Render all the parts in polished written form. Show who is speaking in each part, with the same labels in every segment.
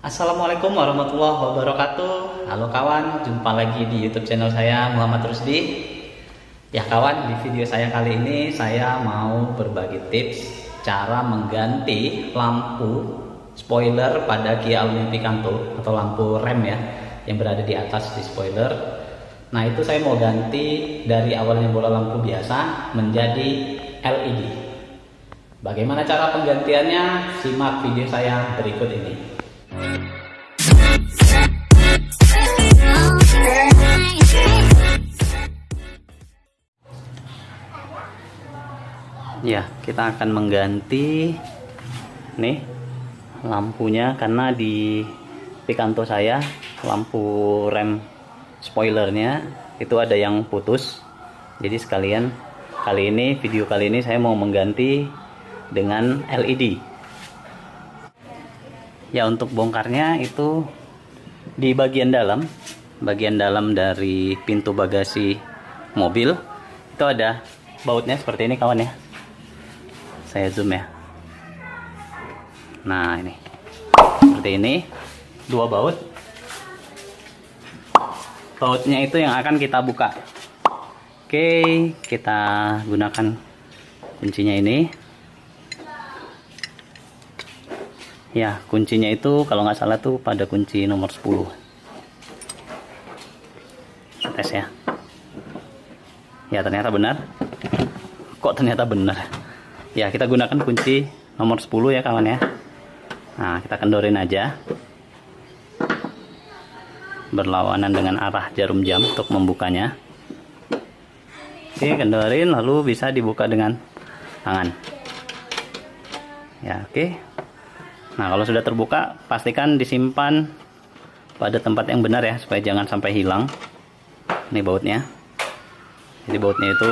Speaker 1: Assalamualaikum warahmatullahi wabarakatuh. Halo kawan, jumpa lagi di YouTube channel saya Muhammad Rusdi. Ya kawan, di video saya kali ini saya mau berbagi tips cara mengganti lampu spoiler pada Kia Almeo Picanto atau lampu rem ya yang berada di atas di spoiler. Nah, itu saya mau ganti dari awalnya bola lampu biasa menjadi LED. Bagaimana cara penggantiannya? Simak video saya berikut ini. Ya, kita akan mengganti nih lampunya karena di Picanto saya lampu rem spoilernya itu ada yang putus. Jadi sekalian video kali ini saya mau mengganti dengan LED. Ya, untuk bongkarnya itu di bagian dalam dari pintu bagasi mobil itu ada bautnya seperti ini kawan ya. Saya zoom ya. Nah, ini seperti ini, dua baut. Bautnya itu yang akan kita buka. Oke, kita gunakan kuncinya ini. Ya, kuncinya itu kalau nggak salah tuh pada kunci nomor 10. Tes ya. Ya, ternyata benar. Kok ternyata benar? Ya, kita gunakan kunci nomor 10 ya kawan ya. Nah, kita kendorin aja berlawanan dengan arah jarum jam untuk membukanya. Oke, kendorin lalu bisa dibuka dengan tangan. Ya, oke. Nah, kalau sudah terbuka, pastikan disimpan pada tempat yang benar ya, supaya jangan sampai hilang. Ini bautnya. Jadi bautnya itu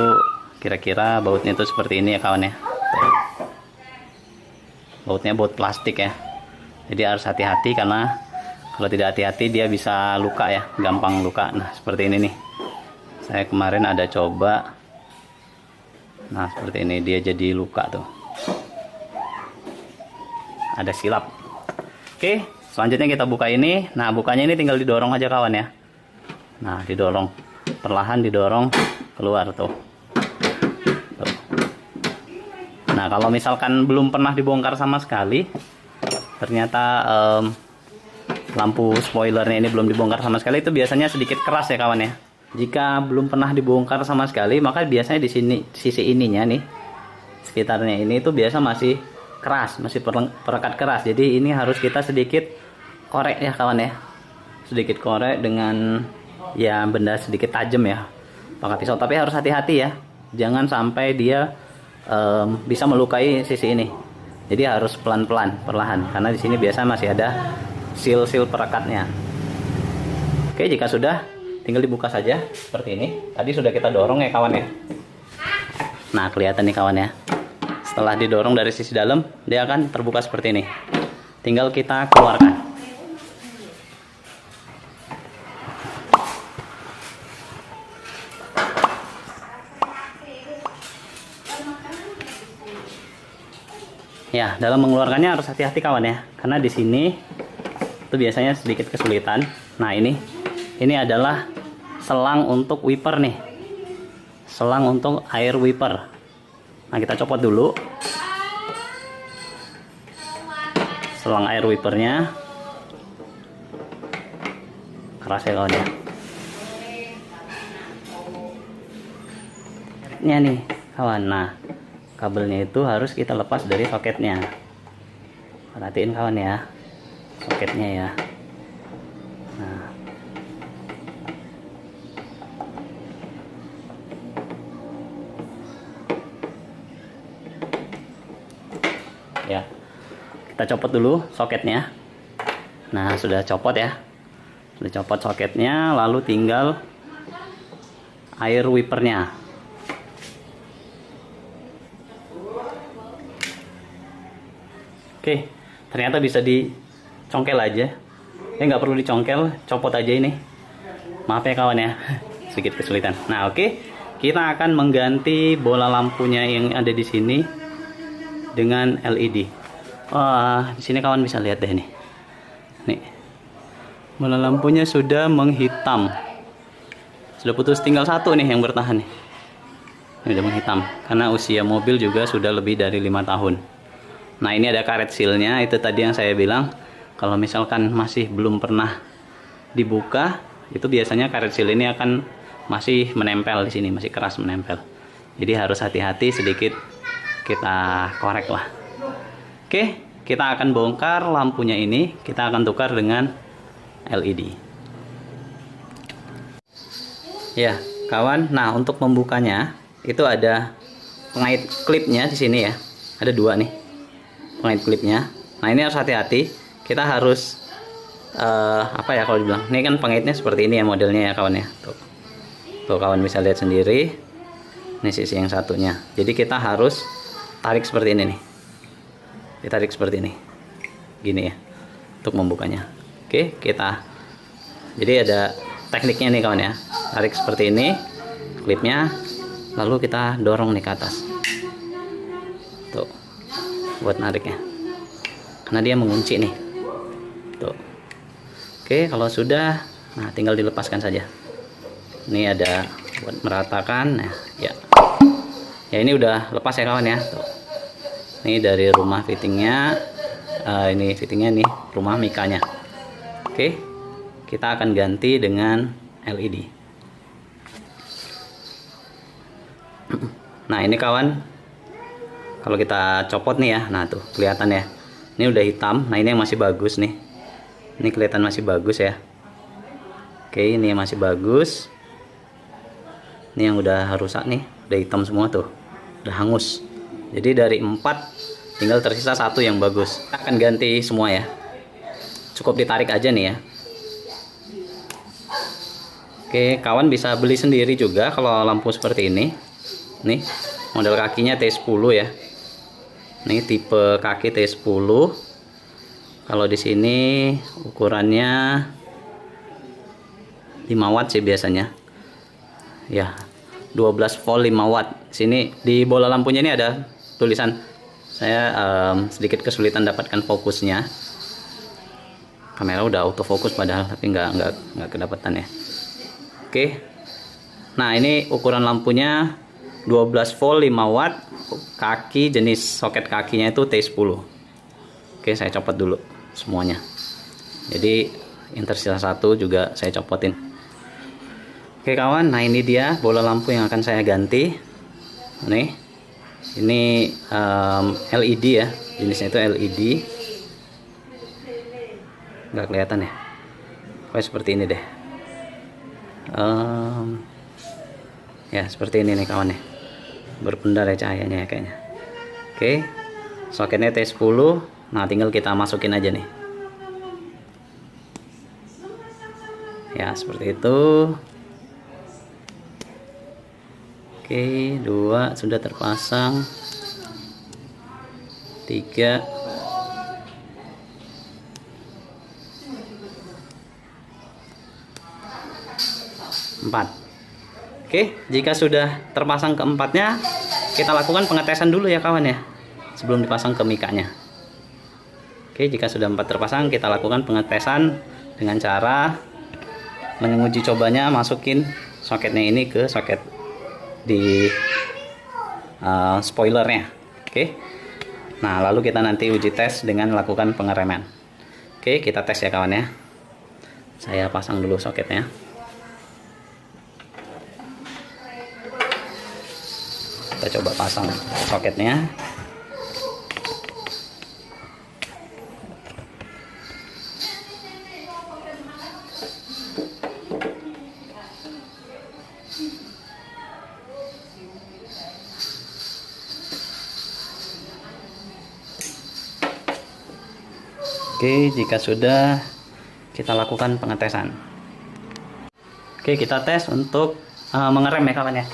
Speaker 1: kira-kira bautnya itu seperti ini ya kawan ya. Bautnya baut plastik ya. Jadi harus hati-hati karena kalau tidak hati-hati dia bisa luka ya, gampang luka. Nah, seperti ini nih. Saya kemarin ada coba. Nah, seperti ini dia jadi luka tuh. Ada silap. Oke, selanjutnya kita buka ini. Nah, bukanya ini tinggal didorong aja kawan ya. Nah, didorong. Perlahan didorong keluar tuh. Nah, kalau misalkan belum pernah dibongkar sama sekali, ternyata lampu spoilernya ini belum dibongkar sama sekali, itu biasanya sedikit keras ya kawan ya. Jika belum pernah dibongkar sama sekali, maka biasanya di sini sisi ininya nih, sekitarnya ini itu biasa masih keras, masih perekat keras. Jadi ini harus kita sedikit korek ya kawan ya. Sedikit korek dengan ya benda sedikit tajam ya, pakai pisau. Tapi harus hati-hati ya, jangan sampai dia bisa melukai sisi ini. Jadi harus pelan-pelan, perlahan, karena di sini biasa masih ada seal perekatnya. Oke, jika sudah, tinggal dibuka saja seperti ini. Tadi sudah kita dorong ya kawan ya. Nah, kelihatan nih kawan ya. Setelah didorong dari sisi dalam, dia akan terbuka seperti ini. Tinggal kita keluarkan. Ya, dalam mengeluarkannya harus hati-hati kawan ya, karena di sini itu biasanya sedikit kesulitan. Nah, ini adalah selang untuk wiper nih, selang untuk air wiper. Nah, kita copot dulu selang air wipernya. Keras ya kawan ya. Ini nih kawan. Nah, kabelnya itu harus kita lepas dari soketnya. Perhatiin kawan ya, soketnya ya. Nah, ya, kita copot dulu soketnya. Nah, sudah copot ya, sudah copot soketnya, lalu tinggal air wipernya. Oke, ternyata bisa dicongkel aja. Nggak perlu dicongkel, copot aja ini. Maaf ya kawan ya, sedikit kesulitan. Nah, oke, kita akan mengganti bola lampunya yang ada di sini dengan LED. Wah, di sini kawan bisa lihat deh nih. Nih, bola lampunya sudah menghitam. Sudah putus, tinggal satu nih yang bertahan nih. Ini udah menghitam karena usia mobil juga sudah lebih dari 5 tahun. Nah, ini ada karet sealnya. Itu tadi yang saya bilang, kalau misalkan masih belum pernah dibuka, itu biasanya karet seal ini akan masih menempel di sini, masih keras menempel. Jadi harus hati-hati sedikit, kita korek lah. Oke, kita akan bongkar lampunya ini, kita akan tukar dengan LED. Ya, kawan. Nah, untuk membukanya itu ada pengait klipnya di sini ya. Ada 2 nih pengait klipnya. Nah, ini harus hati-hati. Kita harus apa ya kalau dibilang? Ini kan pengaitnya seperti ini ya modelnya ya kawan ya. Tuh kawan bisa lihat sendiri. Ini sisi yang satunya. Jadi kita harus tarik seperti ini nih. Ditarik seperti ini. Gini ya. Untuk membukanya. Oke, kita. Jadi ada tekniknya nih kawan ya. Tarik seperti ini klipnya. Lalu kita dorong nih ke atas. Tuh. Buat nariknya. Karena dia mengunci nih. Tuh. Oke, kalau sudah, nah tinggal dilepaskan saja. Ini ada buat meratakan. Nah, ya. Ya, ini udah lepas ya kawan ya. Tuh. Ini dari rumah fittingnya. Ini fittingnya nih, rumah mikanya. Oke. Kita akan ganti dengan LED. Nah, ini kawan, kalau kita copot nih ya, nah tuh kelihatan ya, ini udah hitam. Nah, ini yang masih bagus nih, ini kelihatan masih bagus ya. Oke, ini yang masih bagus. Ini yang udah rusak nih, udah hitam semua tuh, udah hangus. Jadi dari 4 tinggal tersisa 1 yang bagus. Kita akan ganti semua ya, cukup ditarik aja nih ya. Oke, kawan bisa beli sendiri juga kalau lampu seperti ini. Nih, model kakinya T10 ya. Nih tipe kaki T10. Kalau di sini ukurannya 5 watt sih biasanya. Ya, 12 volt 5 watt. Sini di bola lampunya ini ada tulisan. Saya sedikit kesulitan dapatkan fokusnya. Kamera udah autofokus padahal, tapi nggak kedapatan ya. Oke. Nah, ini ukuran lampunya 12 volt 5 watt. Kaki jenis soket kakinya itu T10. Oke, saya copot dulu semuanya. Jadi yang tersisa 1 juga saya copotin. Oke kawan, nah ini dia bola lampu yang akan saya ganti. Nih, ini LED ya, jenisnya itu LED. Nggak kelihatan ya, kayak seperti ini deh. Ya seperti ini nih kawan ya, berpendar ya cahayanya ya kayaknya. Oke, soketnya T10. Nah, tinggal kita masukin aja nih ya, seperti itu. Oke, 2 sudah terpasang, 3, 4. Oke, jika sudah terpasang keempatnya, kita lakukan pengetesan dulu ya kawan ya, sebelum dipasang ke mikanya. Oke, jika sudah 4 terpasang, kita lakukan pengetesan dengan cara menguji cobanya, masukin soketnya ini ke soket di spoilernya. Oke, nah lalu kita nanti uji tes dengan melakukan pengereman. Oke, kita tes ya kawan ya. Saya pasang dulu soketnya. Kita coba pasang soketnya. Oke, jika sudah, kita lakukan pengetesan. Oke, kita tes untuk mengerem ya kawan ya.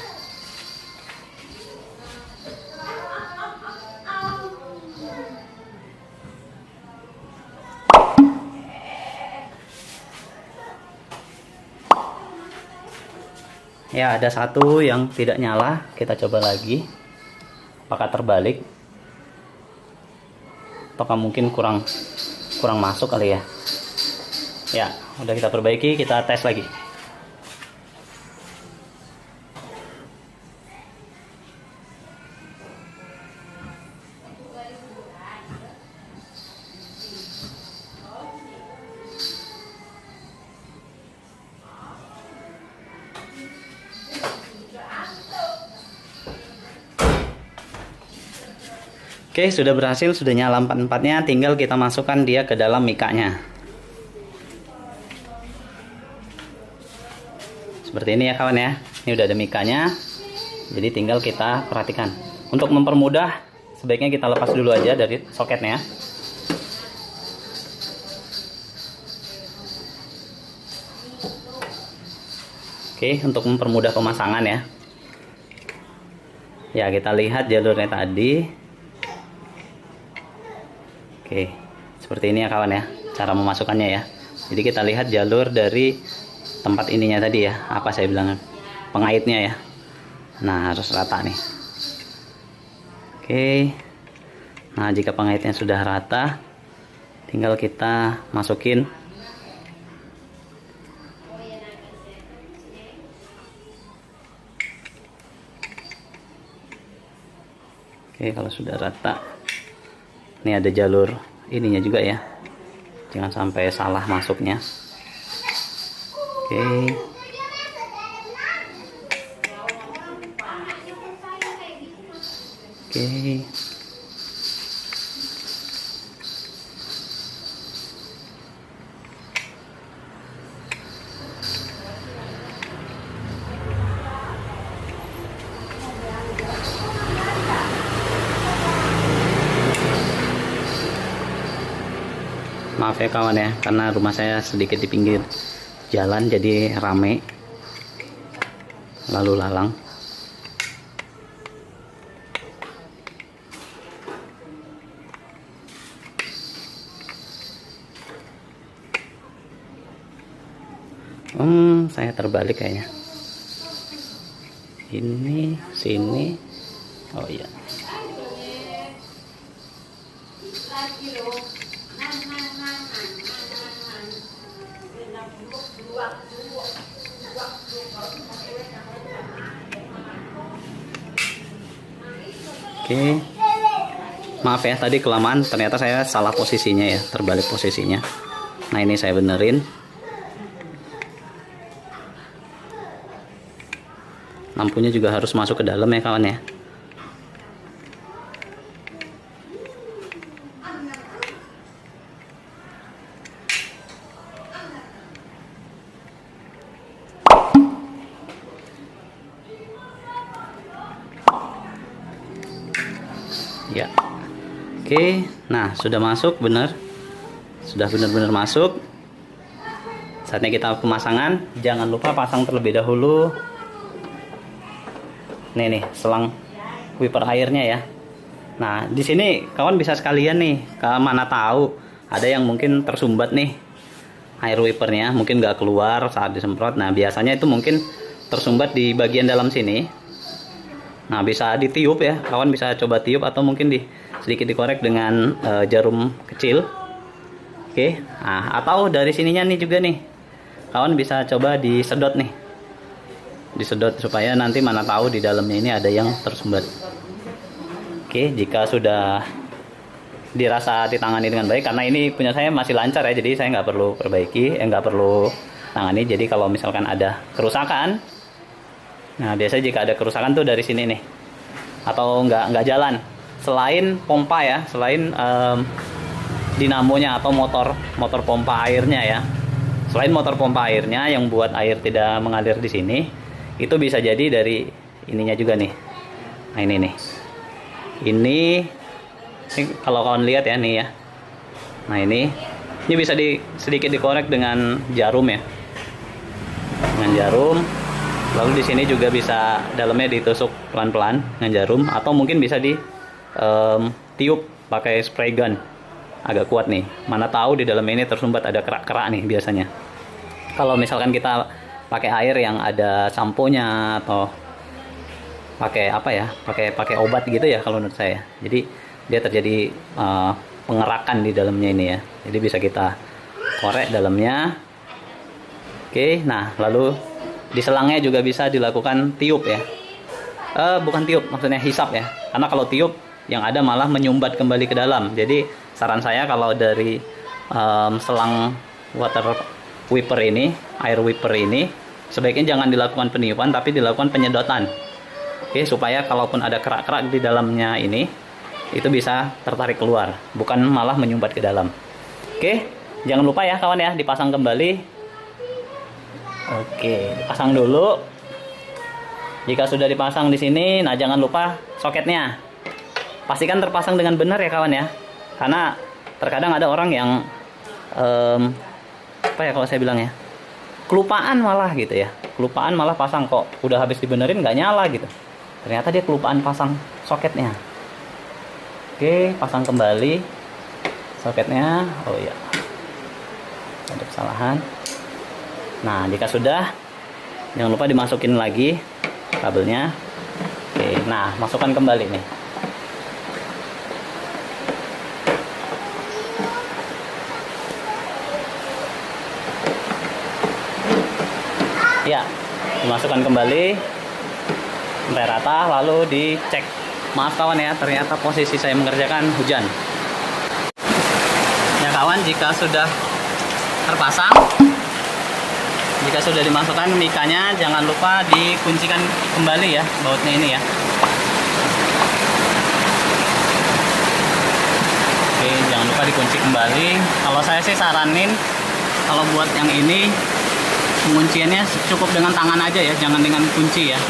Speaker 1: Ya, ada satu yang tidak nyala. Kita coba lagi. Apakah terbalik? Apakah mungkin kurang masuk kali ya? Ya, udah kita perbaiki, kita tes lagi. Oke, sudah berhasil, sudah nyala empat-empatnya, tinggal kita masukkan dia ke dalam mikanya. Seperti ini ya kawan ya. Ini udah ada mikanya. Jadi tinggal kita perhatikan. Untuk mempermudah, sebaiknya kita lepas dulu aja dari soketnya. Oke, untuk mempermudah pemasangan ya. Ya, kita lihat jalurnya tadi. Oke, seperti ini ya kawan ya, cara memasukkannya ya. Jadi kita lihat jalur dari tempat ininya tadi ya, apa saya bilang, pengaitnya ya. Nah, harus rata nih. Oke. Nah, jika pengaitnya sudah rata, tinggal kita masukin. Oke, kalau sudah rata, ini ada jalur ininya juga ya, jangan sampai salah masuknya. Oke. Oke. Maaf ya kawan ya, karena rumah saya sedikit di pinggir jalan jadi rame lalu lalang. Saya terbalik kayaknya. Ini sini. Oh iya. Oke. Maaf ya, tadi kelamaan, ternyata saya salah posisinya ya, terbalik posisinya. Nah, ini saya benerin. Lampunya juga harus masuk ke dalam ya kawan ya. Ya. Oke, nah sudah masuk benar. Sudah benar-benar masuk. Saatnya kita pemasangan. Jangan lupa pasang terlebih dahulu. Nih selang wiper airnya ya. Nah, di sini kawan bisa sekalian nih, kalau mana tahu ada yang mungkin tersumbat nih air wipernya, mungkin nggak keluar saat disemprot. Nah, biasanya itu mungkin tersumbat di bagian dalam sini. Nah, bisa ditiup ya, kawan bisa coba tiup atau mungkin sedikit dikorek dengan jarum kecil. Oke, nah atau dari sininya nih juga nih, kawan bisa coba disedot nih, disedot supaya nanti mana tahu di dalamnya ini ada yang tersumbat. Oke, jika sudah dirasa ditangani dengan baik, karena ini punya saya masih lancar ya, jadi saya nggak perlu perbaiki, nggak perlu tangani. Jadi kalau misalkan ada kerusakan, nah biasanya jika ada kerusakan tuh dari sini nih, atau nggak jalan, selain pompa ya, selain dinamonya atau motor pompa airnya ya, selain motor pompa airnya yang buat air tidak mengalir di sini, itu bisa jadi dari ininya juga nih. Nah ini kalau kawan lihat ya nih ya. Nah ini bisa sedikit dikorek dengan jarum ya, dengan jarum. Lalu di sini juga bisa dalamnya ditusuk pelan-pelan dengan jarum, atau mungkin bisa tiup pakai spray gun agak kuat nih. Mana tahu di dalam ini tersumbat ada kerak-kerak nih biasanya. Kalau misalkan kita pakai air yang ada samponya atau pakai apa ya, pakai obat gitu ya kalau menurut saya. Jadi dia terjadi pengerakan di dalamnya ini ya. Jadi bisa kita korek dalamnya. Oke, nah lalu di selangnya juga bisa dilakukan tiup ya. Bukan tiup, maksudnya hisap ya. Karena kalau tiup yang ada malah menyumbat kembali ke dalam. Jadi saran saya kalau dari selang water wiper ini, air wiper ini, sebaiknya jangan dilakukan peniupan tapi dilakukan penyedotan. Oke, supaya kalaupun ada kerak-kerak di dalamnya ini, itu bisa tertarik keluar, bukan malah menyumbat ke dalam. Oke, jangan lupa ya kawan ya, dipasang kembali. Oke, dipasang dulu. Jika sudah dipasang di sini, nah jangan lupa soketnya. Pastikan terpasang dengan benar ya kawan ya. Karena terkadang ada orang yang apa ya kalau saya bilang ya, kelupaan malah gitu ya. Kelupaan malah pasang, kok udah habis dibenerin nggak nyala gitu. Ternyata dia kelupaan pasang soketnya. Oke, pasang kembali soketnya. Oh iya, ada kesalahan. Nah, jika sudah, jangan lupa dimasukin lagi kabelnya. Oke, nah masukkan kembali nih. Ya, dimasukkan kembali sampai rata, lalu dicek. Maaf kawan ya, ternyata posisi saya mengerjakan hujan. Ya kawan, jika sudah terpasang, jika sudah dimasukkan mikanya, jangan lupa dikuncikan kembali ya bautnya ini ya. Oke, jangan lupa dikunci kembali. Kalau saya sih saranin, kalau buat yang ini pengunciannya cukup dengan tangan aja ya, jangan dengan kunci ya.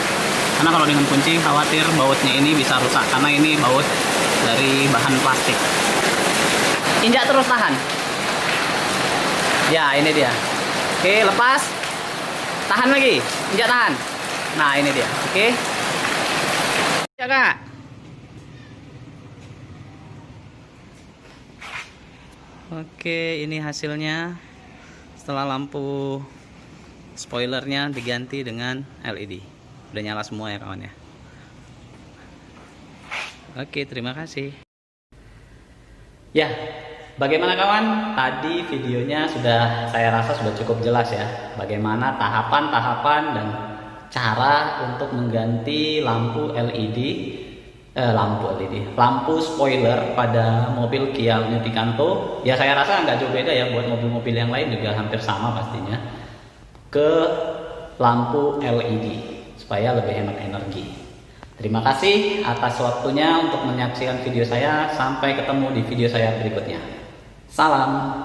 Speaker 1: Karena kalau dengan kunci khawatir bautnya ini bisa rusak, karena ini baut dari bahan plastik. Injak terus, tahan. Ya, ini dia. Oke, lepas. Tahan lagi, injak tahan. Nah, ini dia. Oke. Ya, Kak. Oke, ini hasilnya setelah lampu spoilernya diganti dengan LED. Udah nyala semua ya kawan ya. Oke, terima kasih. Ya, bagaimana kawan? Tadi videonya saya rasa sudah cukup jelas ya. Bagaimana tahapan-tahapan dan cara untuk mengganti lampu spoiler pada mobil Kia Unity Picanto. Ya saya rasa nggak jauh beda ya, buat mobil-mobil yang lain juga hampir sama pastinya. Ke lampu LED supaya lebih hemat energi. Terima kasih atas waktunya untuk menyaksikan video saya. Sampai ketemu di video saya berikutnya. Salam.